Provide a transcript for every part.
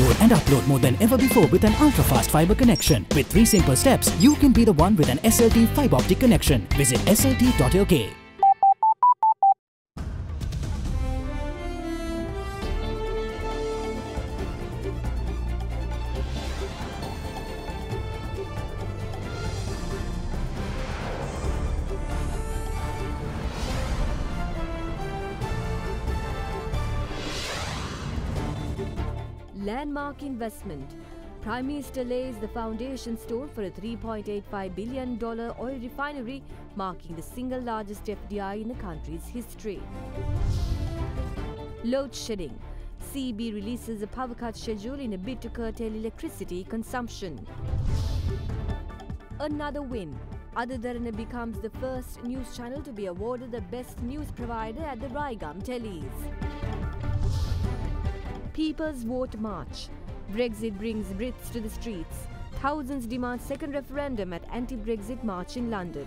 Download and upload more than ever before with an ultra-fast fiber connection. With 3 simple steps, you can be the one with an SLT fiber optic connection. Visit slt.lk. Landmark investment. Prime Minister lays the foundation stone for a $3.85 billion oil refinery, marking the single largest FDI in the country's history. Load shedding. CEB releases a power cut schedule in a bid to curtail electricity consumption. Another win. AdaDerana becomes the first news channel to be awarded the Best News Provider at the Raigam Tellies. People's Vote March. Brexit brings Brits to the streets. Thousands demand second referendum at anti-Brexit march in London.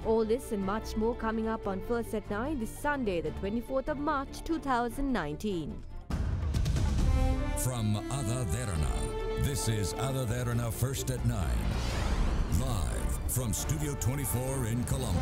All this and much more coming up on First at 9 this Sunday, the 24th of March 2019. From AdaDerana, this is AdaDerana First at 9. Live from Studio 24 in Colombo.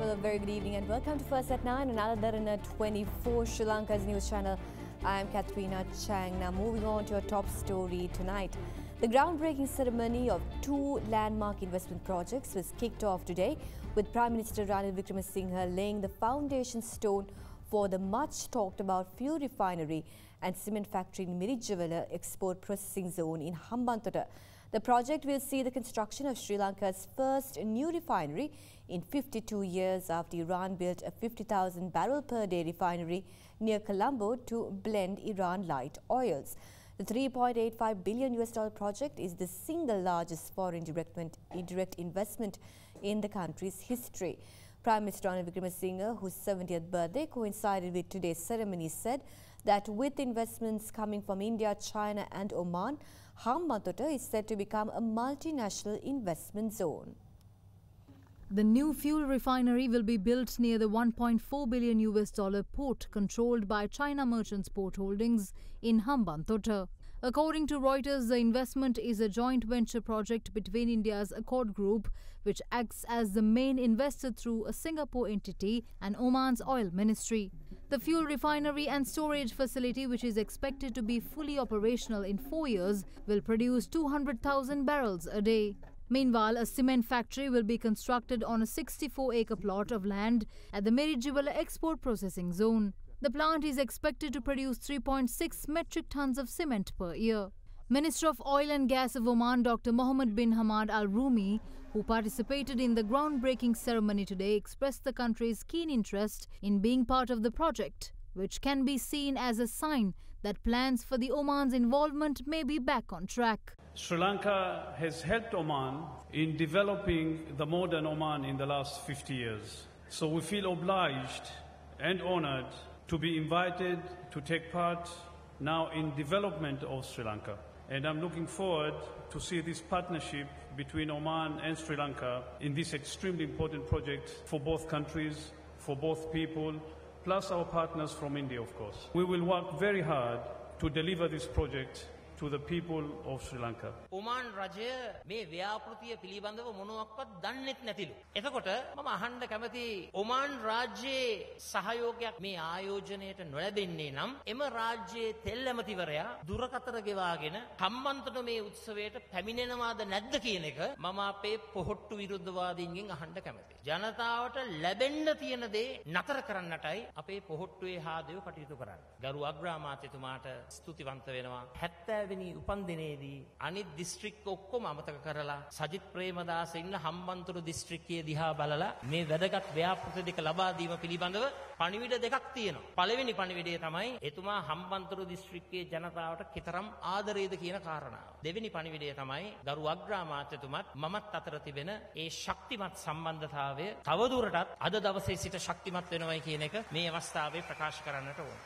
Well, a very good evening and welcome to First at 9 on AdaDerana 24, Sri Lanka's news channel. I am Katrina Chang. Now moving on to our top story tonight. The groundbreaking ceremony of 2 landmark investment projects was kicked off today, with Prime Minister Ranil Wickremesinghe laying the foundation stone for the much talked about fuel refinery and cement factory in Mirijjavala export processing zone in Hambantota. The project will see the construction of Sri Lanka's first new refinery in 52 years after Iran built a 50,000 barrel per day refinery near Colombo to blend Iran light oils. The $3.85 billion project is the single largest foreign direct investment in the country's history. Prime Minister Ranil Wickremesinghe, whose 70th birthday coincided with today's ceremony, said that with investments coming from India, China and Oman, Hambantota is set to become a multinational investment zone. The new fuel refinery will be built near the $1.4 billion port controlled by China Merchants Port Holdings in Hambantota. According to Reuters, the investment is a joint venture project between India's Accord Group, which acts as the main investor through a Singapore entity, and Oman's oil ministry. The fuel refinery and storage facility, which is expected to be fully operational in 4 years, will produce 200,000 barrels a day. Meanwhile, a cement factory will be constructed on a 64-acre plot of land at the Mirijjavala export processing zone. The plant is expected to produce 3.6 metric tons of cement per year. Minister of Oil and Gas of Oman, Dr. Mohammed bin Hamad Al Rumi, who participated in the groundbreaking ceremony today, expressed the country's keen interest in being part of the project, which can be seen as a sign that plans for the Oman's involvement may be back on track. Sri Lanka has helped Oman in developing the modern Oman in the last 50 years. So we feel obliged and honored to be invited to take part now in development of Sri Lanka. And I'm looking forward to see this partnership between Oman and Sri Lanka in this extremely important project for both countries, for both people, plus our partners from India, of course. We will work very hard to deliver this project to the people of Sri Lanka. Oman රජය මේ ව්‍යාපෘතිය පිළිබඳව මොනවාක්වත් දන්නෙත් නැතිලු. එතකොට මම අහන්න කැමති ඔමාන් රාජ්‍යයේ සහයෝගයක් මේ ආයෝජනයට නොලැබෙන්නේ නම් එම රාජ්‍යයේ තෙල්ලැමතිවරයා දුරකථන ගෙවාගෙන හම්බන්තොට මේ උත්සවයට පැමිණෙනවාද නැද්ද කියන එක මම අපේ පොහොට්ටු විරුද්ධවාදීන්ගෙන් අහන්න කැමතියි. ජනතාවට ලැබෙන්න තියෙන දේ නතර කරන්නටයි අපේ පොහොට්ටුවේ හාදයෝ කටයුතු කරන්නේ. ගරු අග්‍රාමාත්‍යතුමාට ස්තුතිවන්ත වෙනවා. 70 වෙනි උපන්දිනේදී අනිත් දිස්ත්‍රික්ක ඔක්කොම අමතක කරලා සජිත් ප්‍රේමදාස ඉන්න හම්බන්තොට දිස්ත්‍රික්කයේ දිහා බලලා මේ වැදගත් ව්‍යාපෘති දෙක ලබා දීම පිළිබඳව පණිවිඩ දෙකක් තියෙනවා. පළවෙනි පණිවිඩය තමයි එතුමා හම්බන්තොට දිස්ත්‍රික්කයේ ජනතාවට කතරම් ආදරේද කියන කාරණාව. දෙවෙනි පණිවිඩය තමයි ගරු අග්‍රාමාත්‍යතුමත් මමත් අතර තිබෙන ඒ ශක්තිමත් සම්බන්ධතාවය තවදුරටත් අද දවසේ සිට ශක්තිමත් වෙනවයි කියන එක මේ අවස්ථාවේ ප්‍රකාශ කරන්නට ඕන.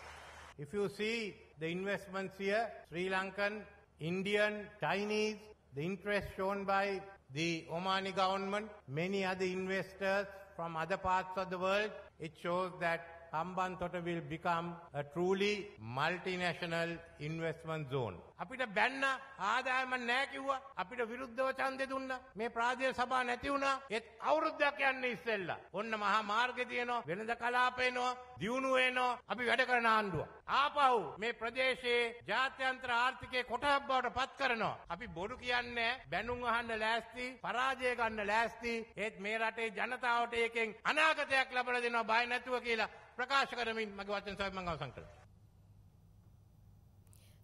If you see the investments here, Sri Lankan, Indian, Chinese, the interest shown by the Omani government, many other investors from other parts of the world, it shows that Hambantota will become a truly multinational investment zone. අපිට බැන්න ආදායම නැහැ කිව්වා. අපිට විරුද්ධව ඡන්දෙ දුන්නා. මේ ප්‍රාදේශීය සභා නැති වුණා. ඒත් අවුරුද්දක් යන්නේ ඉස්සෙල්ලා. ඔන්න මහා මාර්ගය තියෙනවා. වෙනද කලාප එනවා. දියුණු වෙනවා. අපි වැඩ කරන ආණ්ඩුව. ආපහු මේ ප්‍රදේශයේ ජාත්‍යන්තර ආර්ථිකයේ කොටහක් බවට පත් කරනවා. අපි බොරු කියන්නේ බැනුම් අහන්න ලෑස්ති, පරාජය ගන්න ලෑස්ති. ඒත් මේ රටේ ජනතාවට ඒකෙන් අනාගතයක් ලබා දෙනවා බය නැතුව කියලා ප්‍රකාශ කරමින් මගේ වචන සභාව මම අවසන් කරනවා.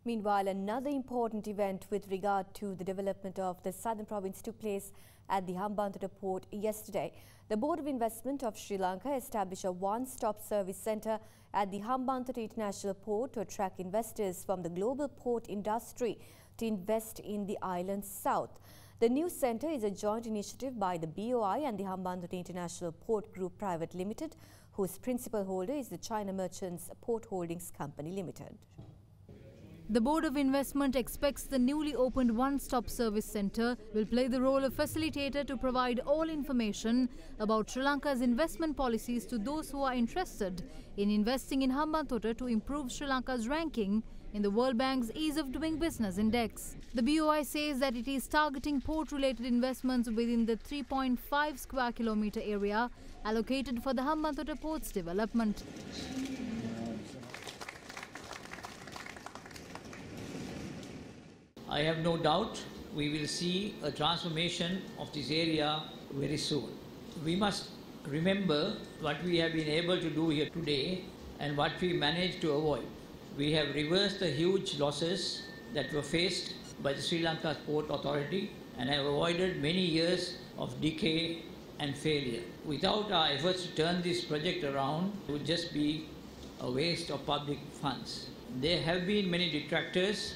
Meanwhile, another important event with regard to the development of the southern province took place at the Hambantota port yesterday. The Board of Investment of Sri Lanka established a one-stop service centre at the Hambantota International Port to attract investors from the global port industry to invest in the island's south. The new centre is a joint initiative by the BOI and the Hambantota International Port Group Private Limited, whose principal holder is the China Merchants Port Holdings Company Limited. The Board of Investment expects the newly opened one-stop service centre will play the role of facilitator to provide all information about Sri Lanka's investment policies to those who are interested in investing in Hambantota to improve Sri Lanka's ranking in the World Bank's Ease of Doing Business Index. The BOI says that it is targeting port-related investments within the 3.5 square kilometre area allocated for the Hambantota port's development. I have no doubt we will see a transformation of this area very soon. We must remember what we have been able to do here today and what we managed to avoid. We have reversed the huge losses that were faced by the Sri Lanka Port Authority and have avoided many years of decay and failure. Without our efforts to turn this project around, it would just be a waste of public funds. There have been many detractors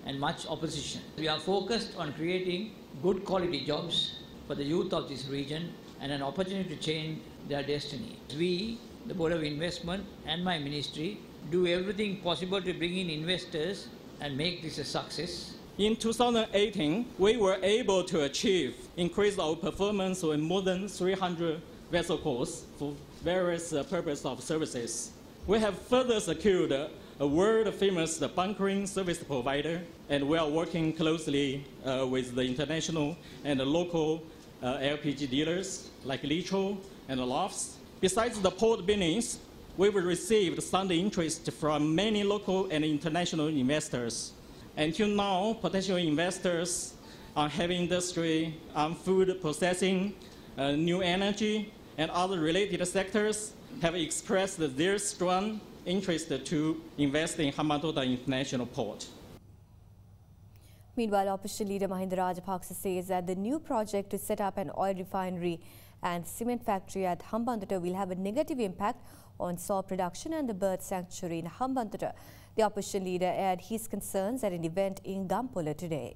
and much opposition. We are focused on creating good quality jobs for the youth of this region and an opportunity to change their destiny. We, the Board of Investment and my ministry, do everything possible to bring in investors and make this a success. In 2018, we were able to increase our performance with more than 300 vessel calls for various purposes of services. We have further secured a world-famous bunkering service provider, and we are working closely with the international and the local LPG dealers like Litro and Lofts. Besides the port business, we've received sound interest from many local and international investors. Until now, potential investors on heavy industry, on food processing, new energy, and other related sectors have expressed their strong interest to invest in Hambantota International Port. Meanwhile, opposition leader Mahinda Rajapaksa says that the new project to set up an oil refinery and cement factory at Hambantota will have a negative impact on soil production and the bird sanctuary in Hambantota. The opposition leader aired his concerns at an event in Gampola today.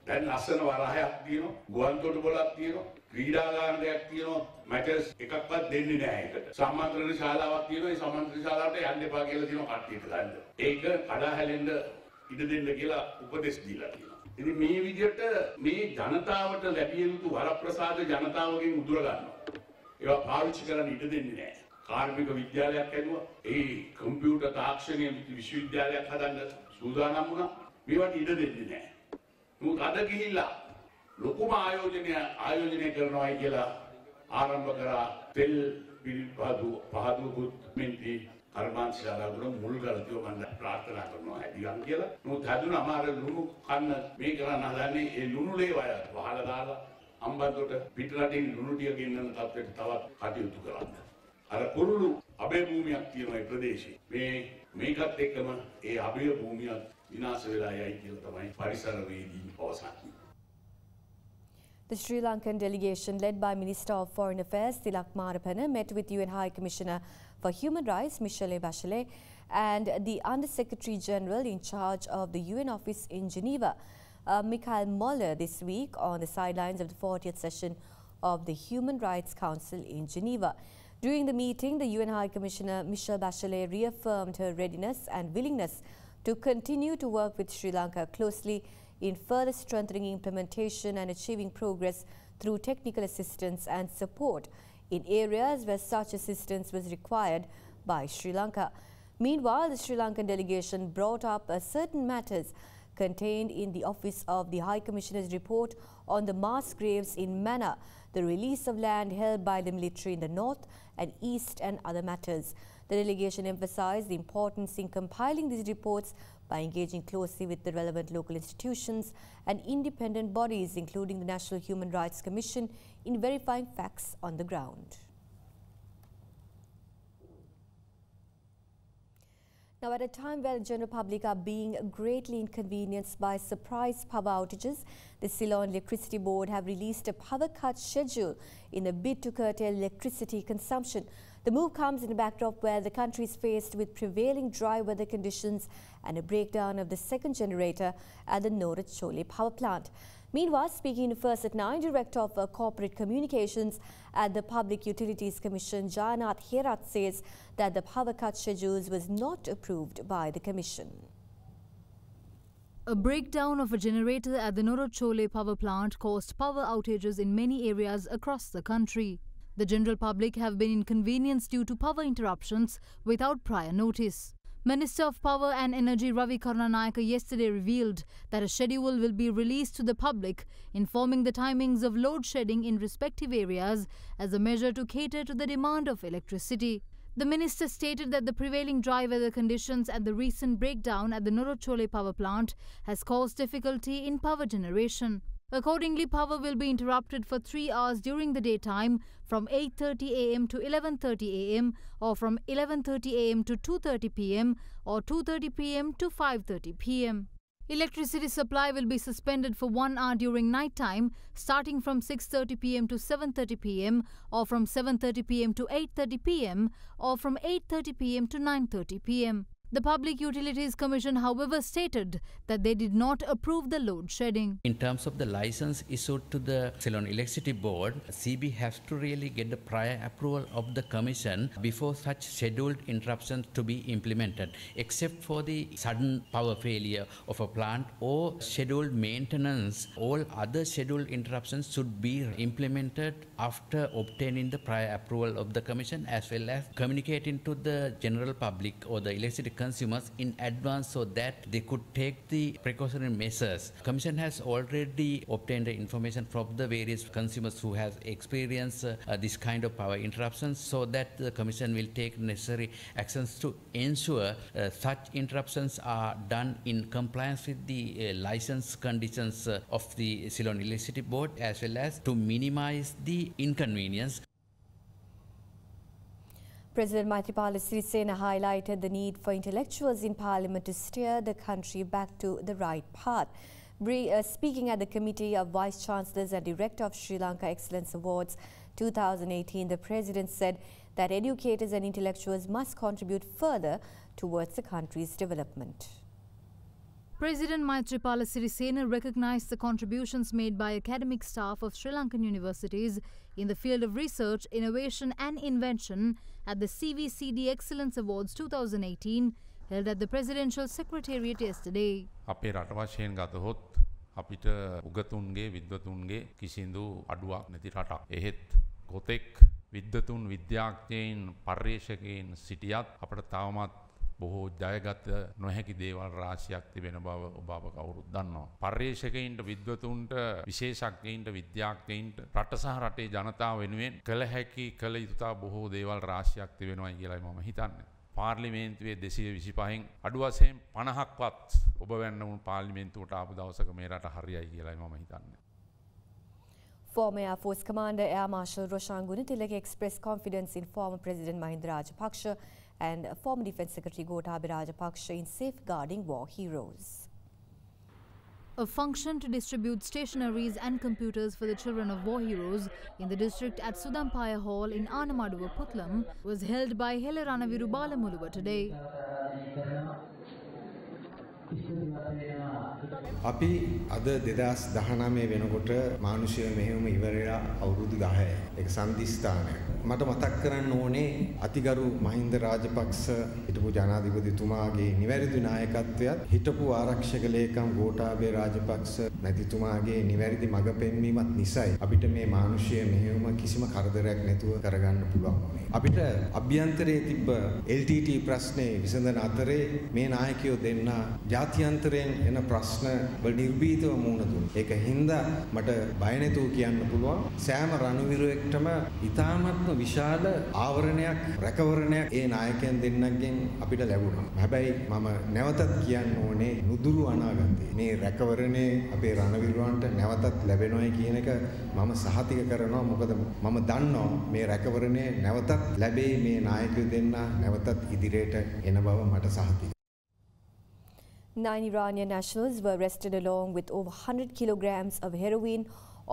දැන් ලස්සන වරහයක් තියෙනවා, ගුවන් තොටුපළක් තියෙනවා, ක්‍රීඩාගාරයක් තියෙනවා, matters එකක්වත් දෙන්නේ නැහැ ඒකට. සම්මන්ත්‍රණ ශාලාවක් තියෙනවා, ඒ සම්මන්ත්‍රණ ශාලාවට යන්න එපා කියලා තියෙනවා කට්ටියට ගන්න. ඒක කඩා හැලෙන්න ඉඩ දෙන්න කියලා උපදෙස් දීලා තියෙනවා. ඉතින් මේ විදිහට මේ ජනතාවට ලැබිය යුතු වරප්‍රසාද ජනතාවගෙන් උදුර ගන්නවා. ඒවා පාවිච්චි කරන්න ඉඩ දෙන්නේ නැහැ. කාර්මික විද්‍යාලයක් හැදුවා, ඒ කම්පියුටර් තාක්ෂණීය විශ්වවිද්‍යාලයක් හදන්න සූදානම් වුණා. මේවට ඉඩ දෙන්නේ නැහැ. නමුත් අද ගිහිල්ලා ලොකුම ආයෝජනය කරනවායි කියලා ආරම්භ කරා තෙල් පහදුකුත් මෙන්ති කර්මාන්තශාලාවල මුල් ගලතිය මම ප්‍රාර්ථනා කරනවා ඇදිගම් කියලා. නමුත් හැදුනම අර ලුණු කන්න මේ කරන්න හදන්නේ ඒ ලුණු ලේවය වහලා දාලා අම්බන්තොට පිටරටින් ලුණු ටික ගෙන්නන තත්ත්වයට තවත් කටයුතු කරන්න. අර කුරුළු අබේ භූමියක් තියෙනවා ඒ ප්‍රදේශේ. මේකත් එක්කම ඒ අබේ භූමියක් විනාශ වෙලා යයි කියලා තමයි පරිසරවේදී පවසන්නේ. The Sri Lankan delegation led by Minister of Foreign Affairs Tilak Marapana met with UN High Commissioner for Human Rights Michelle Bachelet and the Under-Secretary General in charge of the UN office in Geneva, Michael Moller, this week on the sidelines of the 40th session of the Human Rights Council in Geneva. During the meeting, the UN High Commissioner Michelle Bachelet reaffirmed her readiness and willingness to continue to work with Sri Lanka closely in further strengthening implementation and achieving progress through technical assistance and support in areas where such assistance was required by Sri Lanka. Meanwhile, the Sri Lankan delegation brought up certain matters contained in the Office of the High Commissioner's report on the mass graves in Mannar, the release of land held by the military in the north and east and other matters. The delegation emphasized the importance in compiling these reports by engaging closely with the relevant local institutions and independent bodies, including the National Human Rights Commission, in verifying facts on the ground. Now, at a time where the general public are being greatly inconvenienced by surprise power outages, the Ceylon Electricity Board have released a power cut schedule in a bid to curtail electricity consumption. The move comes in a backdrop where the country is faced with prevailing dry weather conditions and a breakdown of the second generator at the Norachole power plant. Meanwhile, speaking to First at 9, Director of Corporate Communications at the Public Utilities Commission, Janath Herat, says that the power cut schedules was not approved by the Commission. A breakdown of a generator at the Norachole power plant caused power outages in many areas across the country. The general public have been inconvenienced due to power interruptions without prior notice. Minister of Power and Energy Ravi Karunanayake yesterday revealed that a schedule will be released to the public, informing the timings of load shedding in respective areas as a measure to cater to the demand of electricity. The minister stated that the prevailing dry weather conditions and the recent breakdown at the Norachole power plant has caused difficulty in power generation. Accordingly, power will be interrupted for 3 hours during the daytime from 8:30 am to 11:30 am or from 11:30 am to 2:30 pm or 2:30 pm to 5:30 pm. Electricity supply will be suspended for 1 hour during night time, starting from 6:30 pm to 7:30 pm or from 7:30 pm to 8:30 pm or from 8:30 pm to 9:30 pm. The Public Utilities Commission, however, stated that they did not approve the load shedding. In terms of the license issued to the Ceylon Electricity Board, CB has to really get the prior approval of the Commission before such scheduled interruptions to be implemented, except for the sudden power failure of a plant or scheduled maintenance. All other scheduled interruptions should be implemented after obtaining the prior approval of the Commission, as well as communicating to the general public or the electricity consumers in advance so that they could take the precautionary measures. Commission has already obtained the information from the various consumers who have experienced this kind of power interruptions, so that the Commission will take necessary actions to ensure such interruptions are done in compliance with the license conditions of the Ceylon Electricity Board, as well as to minimize the inconvenience. President Maithripala Sirisena highlighted the need for intellectuals in Parliament to steer the country back to the right path. Speaking at the Committee of Vice Chancellors and Director of Sri Lanka Excellence Awards 2018, the President said that educators and intellectuals must contribute further towards the country's development. President Maithripala Sirisena recognized the contributions made by academic staff of Sri Lankan universities in the field of research, innovation and invention at the CVCD Excellence Awards 2018 held at the Presidential Secretariat yesterday. අපේ රට වශයෙන් ගතහොත් අපිට උගතුන්ගේ විද්වතුන්ගේ කිසිදු අඩුවක් නැති රටක්. එහෙත් කොතෙක් විද්වතුන් විද්‍යාඥයින් පර්යේෂකයින් සිටියත් අපට තවමත් බොහෝ ජයගත නොහැකි දේවල් රාශියක් තිබෙන බව ඔබ කවුරුත් දන්නවා. පර්යේෂකයින්ට විද්වතුන්ට විශේෂඥයින්ට විද්‍යාඥයින්ට රට සහ රටේ ජනතාව වෙනුවෙන් කළ හැකි කළ යුතු බොහෝ දේවල් රාශියක් තිබෙනවා කියලායි මම හිතන්නේ. පාර්ලිමේන්තුවේ 225න් අඩු වශයෙන් 50ක්වත් ඔබ වෙන්න උන් පාර්ලිමේන්තුවට ආපු දවසක මේ රට හරියයි කියලායි මම හිතන්නේ. Former Air Force Commander Air Marshal Roshan Gunatilaka expressed confidence in former President Mahinda Rajapaksa and former Defence Secretary Gotabaya Rajapaksa in safeguarding war heroes. A function to distribute stationaries and computers for the children of war heroes in the district at Sudampaya Hall in Anamaduwa, Putlam was held by Derana Balamuluwa today. අපි අද 2019 වෙනකොට මානුෂීය මෙහෙයුම ඉවරලා අවුරුදු 10යි. ඒක සම්දිස්ථානයක්. මට මතක් කරන්න ඕනේ අතිගරු මහින්ද රාජපක්ෂ හිටපු ජනාධිපතිතුමාගේ නිවැරදි නායකත්වයත් හිටපු ආරක්ෂක ලේකම් ගෝඨාභය රාජපක්ෂ මැතිතුමාගේ නිවැරදි මඟ පෙන්වීමත් නිසායි අපිට මේ මානුෂීය මෙහෙයුම කිසිම කරදරයක් නැතුව කරගන්න පුළුවන් වුණේ. අපිට අභ්‍යන්තරයේ තිබ්බ LTT ප්‍රශ්නේ විසඳන අතරේ මේ නායකයෝ දෙන්න ජාත්‍යන්තරයෙන් එන ප්‍රශ්න වල නිර්භීතව මුහුණ දුන්නා. ඒක හින්දා මට බය නැතුව කියන්න පුළුවන් සෑම රණවිරුවෙක්ටම ඉතාමත්ම විශාල ආවරණයක් රැකවරණයක් ඒ නායකයන් දෙන්නගෙන් අපිට ලැබුණා. හැබැයි මම නැවතත් කියන්න ඕනේ නුදුරු අනාගතේ මේ රැකවරණේ අපේ රණවිරුවන්ට නැවතත් ලැබෙනවයි කියන එක මම සහතික කරනවා. මොකද මම දන්නවා මේ රැකවරණේ නැවතත් ලැබෙයි මේ නායකයෝ දෙන්න නැවතත් ඉදිරියට එන බව මට සහතිකයි. 9 Iranian nationals were arrested along with over 100 kilograms of heroin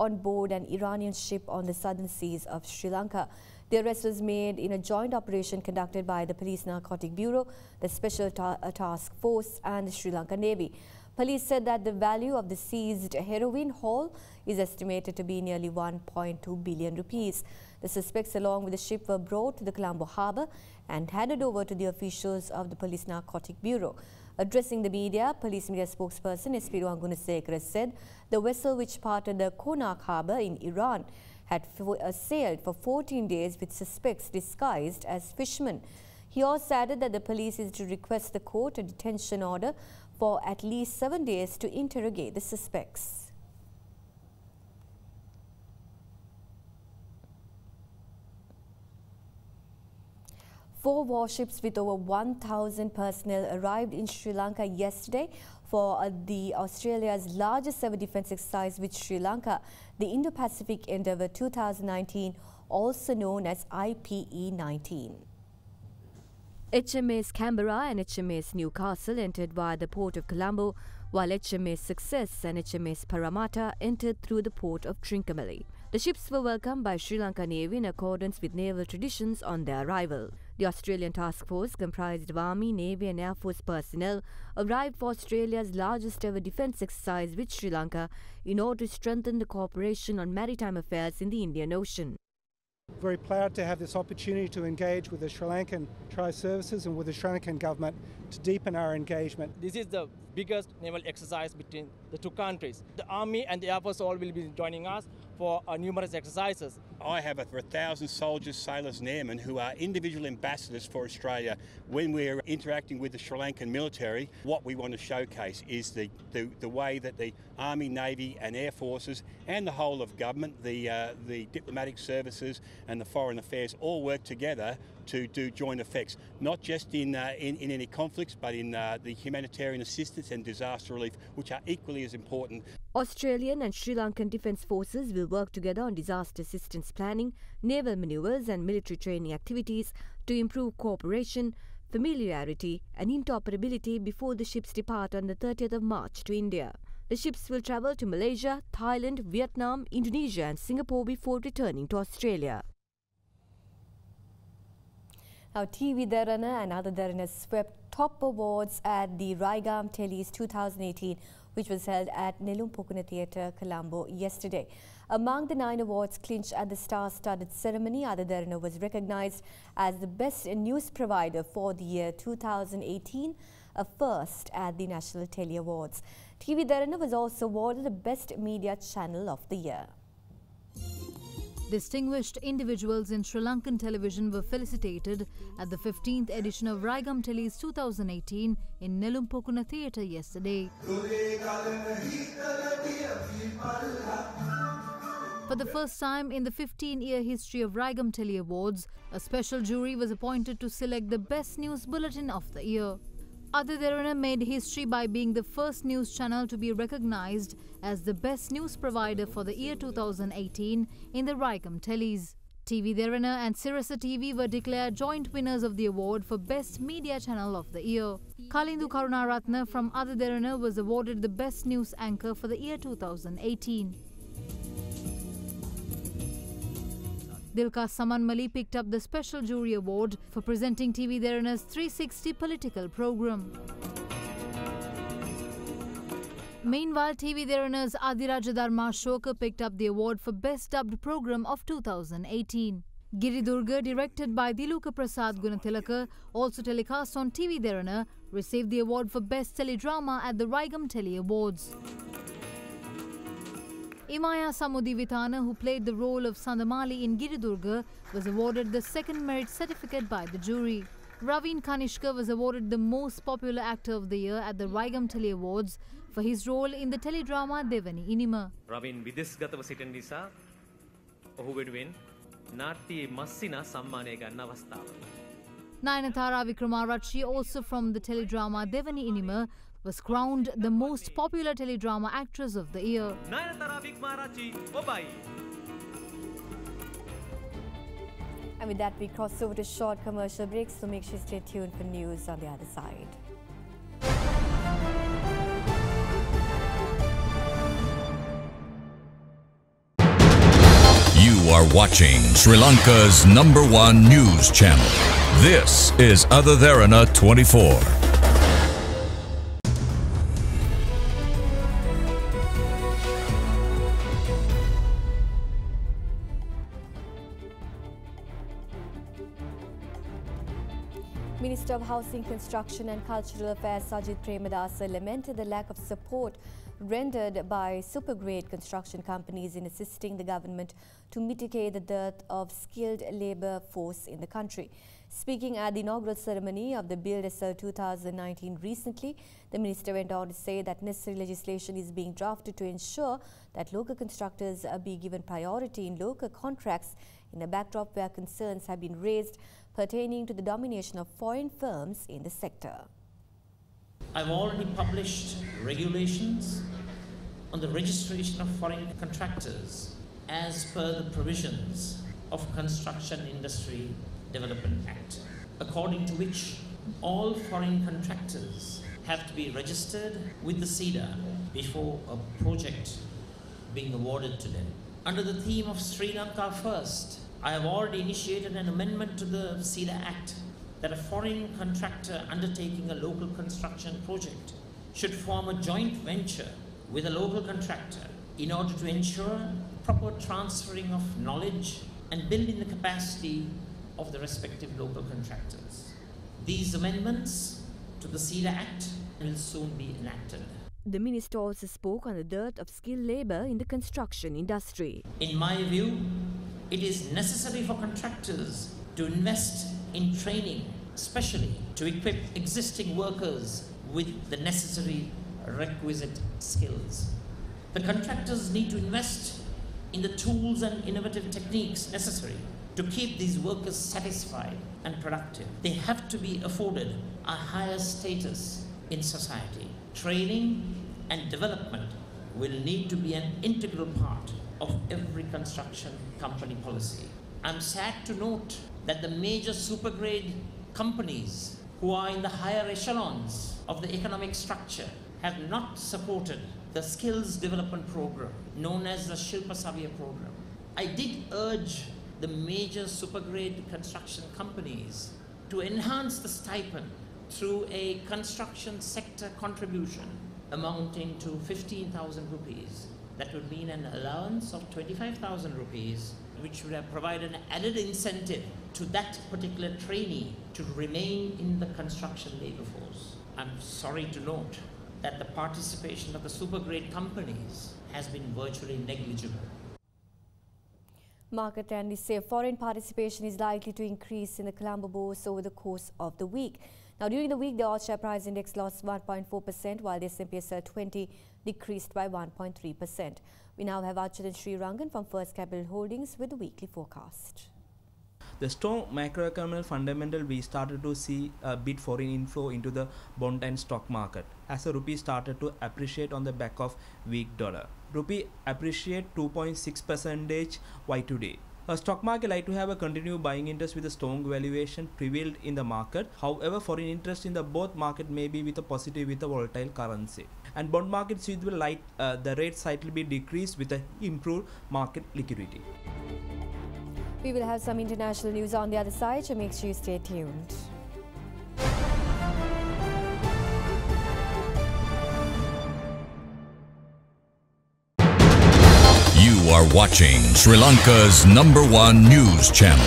on board an Iranian ship on the southern seas of Sri Lanka. The arrest was made in a joint operation conducted by the Police Narcotic Bureau, the Special Task Force and the Sri Lanka Navy. Police said that the value of the seized heroin haul is estimated to be nearly 1.2 billion rupees. The suspects along with the ship were brought to the Colombo harbour and handed over to the officials of the Police Narcotic Bureau. Addressing the media, police media spokesperson S.P. Gunasekara said the vessel which parted the Konark harbour in Iran had sailed for 14 days with suspects disguised as fishermen. He also added that the police is to request the court a detention order for at least 7 days to interrogate the suspects. Four warships with over 1,000 personnel arrived in Sri Lanka yesterday for the Australia's largest ever defence exercise with Sri Lanka, the Indo-Pacific Endeavour 2019, also known as IPE-19. HMAS Canberra and HMAS Newcastle entered via the port of Colombo, while HMAS Success and HMAS Parramatta entered through the port of Trincomalee. The ships were welcomed by Sri Lanka Navy in accordance with naval traditions on their arrival. The Australian task force, comprised of Army, Navy and Air Force personnel, arrived for Australia's largest ever defence exercise with Sri Lanka in order to strengthen the cooperation on maritime affairs in the Indian Ocean. Very proud to have this opportunity to engage with the Sri Lankan Tri-Services and with the Sri Lankan government to deepen our engagement. This is the biggest naval exercise between the two countries. The Army and the Air Force all will be joining us for numerous exercises. I have over 1,000 soldiers, sailors and airmen who are individual ambassadors for Australia. When we're interacting with the Sri Lankan military, what we want to showcase is the way that the Army, Navy and Air Forces and the whole of government, the diplomatic services and the foreign affairs all work together to do joint effects, not just in any conflicts, but in the humanitarian assistance and disaster relief, which are equally as important. Australian and Sri Lankan Defence Forces will work together on disaster assistance planning, naval manoeuvres and military training activities to improve cooperation, familiarity and interoperability before the ships depart on the 30th of March to India. The ships will travel to Malaysia, Thailand, Vietnam, Indonesia and Singapore before returning to Australia. Now, TV Derana and AdaDerana swept top awards at the Raigam Telly's 2018, which was held at Nelumpokuna Theatre, Colombo yesterday. Among the 9 awards clinched at the star-studded ceremony, AdaDerana was recognised as the best news provider for the year 2018, a first at the National Telly Awards. TV Derana was also awarded the Best Media Channel of the Year. Distinguished individuals in Sri Lankan television were felicitated at the 15th edition of Raigam Telly's 2018 in Nelumpokuna Theatre yesterday. For the first time in the 15-year history of Raigam Telly Awards, a special jury was appointed to select the Best News Bulletin of the Year. AdaDerana made history by being the first news channel to be recognized as the best news provider for the year 2018 in the Raigam Tellys. TV Derana and Sirasa TV were declared joint winners of the award for Best Media Channel of the Year. Kalindu Karunaratna from AdaDerana was awarded the Best News Anchor for the year 2018. Dilka Samanmali picked up the Special Jury Award for presenting TV Derana's 360 political program. Meanwhile, TV Derana's Adiraja Dharma Shoka picked up the award for Best Dubbed Program of 2018. Giridurga, directed by Diluka Prasad Gunathilaka, also telecast on TV Derana, received the award for Best Teledrama at the Raigam Tele Awards. Imaya Samudivitana, who played the role of Sandamali in Giridurga, was awarded the second merit certificate by the jury. Raveen Kanishka was awarded the most popular actor of the year at the Raigam Tele Awards for his role in the teledrama Devani Inima. Raveen විදෙස්ගතව සිටින නිසා ඔහු වෙනුවෙන් නාට්‍ය මස්සිනා සම්මානය ගන්න අවස්ථාව. Nayanthara Vikramarachchi, also from the teledrama Devani Inima, was crowned the most popular teledrama actress of the year. Nayanthara Vikramarachchi ඔබයි. And with that, we cross over to short commercial breaks, so make sure you stay tuned for news on the other side. You are watching Sri Lanka's #1 news channel. This is AdaDerana 24. Minister of Housing, Construction and Cultural Affairs Sajid Premadasa lamented the lack of support rendered by super-grade construction companies in assisting the government to mitigate the dearth of skilled labour force in the country. Speaking at the inaugural ceremony of the Build SL 2019 recently, the minister went on to say that necessary legislation is being drafted to ensure that local constructors be given priority in local contracts in a backdrop where concerns have been raised pertaining to the domination of foreign firms in the sector. I've already published regulations on the registration of foreign contractors as per the provisions of Construction Industry Development Act, according to which all foreign contractors have to be registered with the CEDA before a project being awarded to them. Under the theme of Sri Lanka First, I have already initiated an amendment to the CEDA Act that a foreign contractor undertaking a local construction project should form a joint venture with a local contractor in order to ensure proper transferring of knowledge and building the capacity of the respective local contractors. These amendments to the CEDA Act will soon be enacted. The minister also spoke on the dearth of skilled labour in the construction industry. In my view, it is necessary for contractors to invest in training, especially to equip existing workers with the necessary requisite skills. The contractors need to invest in the tools and innovative techniques necessary to keep these workers satisfied and productive. They have to be afforded a higher status in society. Training and development will need to be an integral part of every construction company policy. I'm sad to note that the major supergrade companies who are in the higher echelons of the economic structure have not supported the skills development program known as the Shilpa Savya program. I did urge the major supergrade construction companies to enhance the stipend through a construction sector contribution amounting to 15,000 rupees. That would mean an allowance of 25,000 rupees, which would have provided an added incentive to that particular trainee to remain in the construction labor force. I'm sorry to note that the participation of the supergrade companies has been virtually negligible. Market analysts say foreign participation is likely to increase in the Colombo bourse over the course of the week. Now, during the week, the all share price index lost 1.4%, while the S&P SL 20 decreased by 1.3%. We now have Archit and Sri Rangan from First Capital Holdings with the weekly forecast. The strong macroeconomic fundamental, we started to see a bit foreign inflow into the bond and stock market as the rupee started to appreciate on the back of weak dollar. Rupee appreciate 2.6% Y today. A stock market like to have a continued buying interest with a strong valuation prevailed in the market. However, foreign interest in the both market may be with a positive with a volatile currency. And bond markets will light the rate slightly be decreased with a improved market liquidity. We will have some international news on the other side, so make sure you stay tuned. You are watching Sri Lanka's #1 news channel.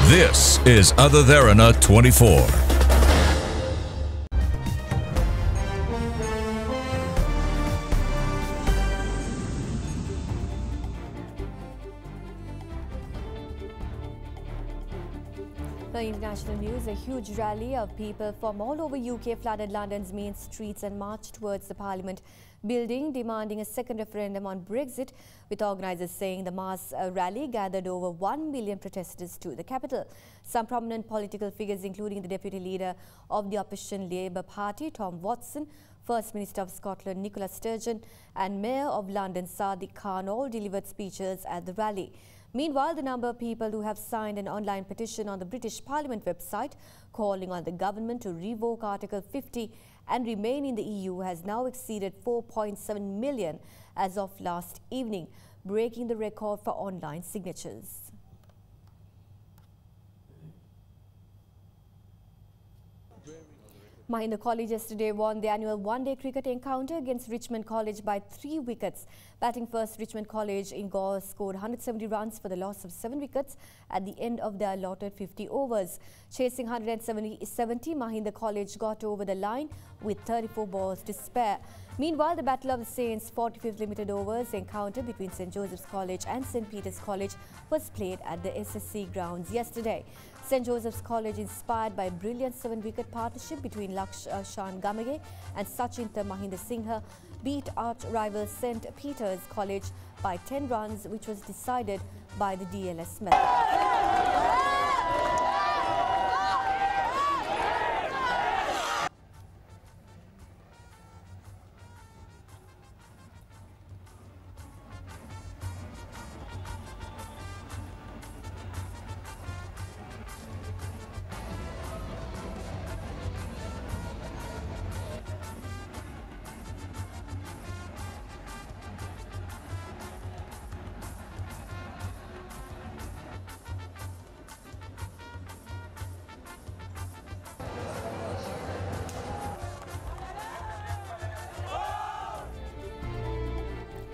This is AdaDerana 24. For international news, a huge rally of people from all over UK flooded London's main streets and marched towards the Parliament building, demanding a second referendum on Brexit, with organisers saying the mass rally gathered over 1 million protesters to the capital. Some prominent political figures, including the deputy leader of the opposition Labour Party, Tom Watson, First Minister of Scotland Nicola Sturgeon, and Mayor of London Sadiq Khan all delivered speeches at the rally. Meanwhile, the number of people who have signed an online petition on the British Parliament website calling on the government to revoke Article 50 and remain in the EU has now exceeded 4.7 million as of last evening, breaking the record for online signatures. Mahindra College yesterday won the annual one-day cricket encounter against Richmond College by 3 wickets. Batting first, Richmond College in Gore scored 170 runs for the loss of 7 wickets at the end of their allotted 50 overs. Chasing 170, Mahindra College got over the line with 34 balls to spare. Meanwhile, the Battle of the Saints 45th limited overs encounter between St. Joseph's College and St. Peter's College was played at the SSC grounds yesterday. St. Joseph's College, inspired by a brilliant 7-wicket partnership between Lakshan Gamage and Sachinta Mahinda Singha, beat arch rival St. Peter's College by 10 runs, which was decided by the DLS method.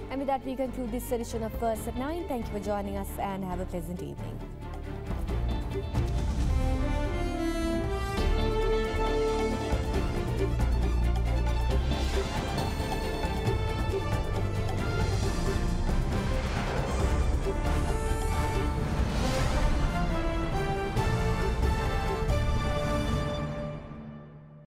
And with that, we conclude this edition of First at 9. Thank you for joining us and have a pleasant evening.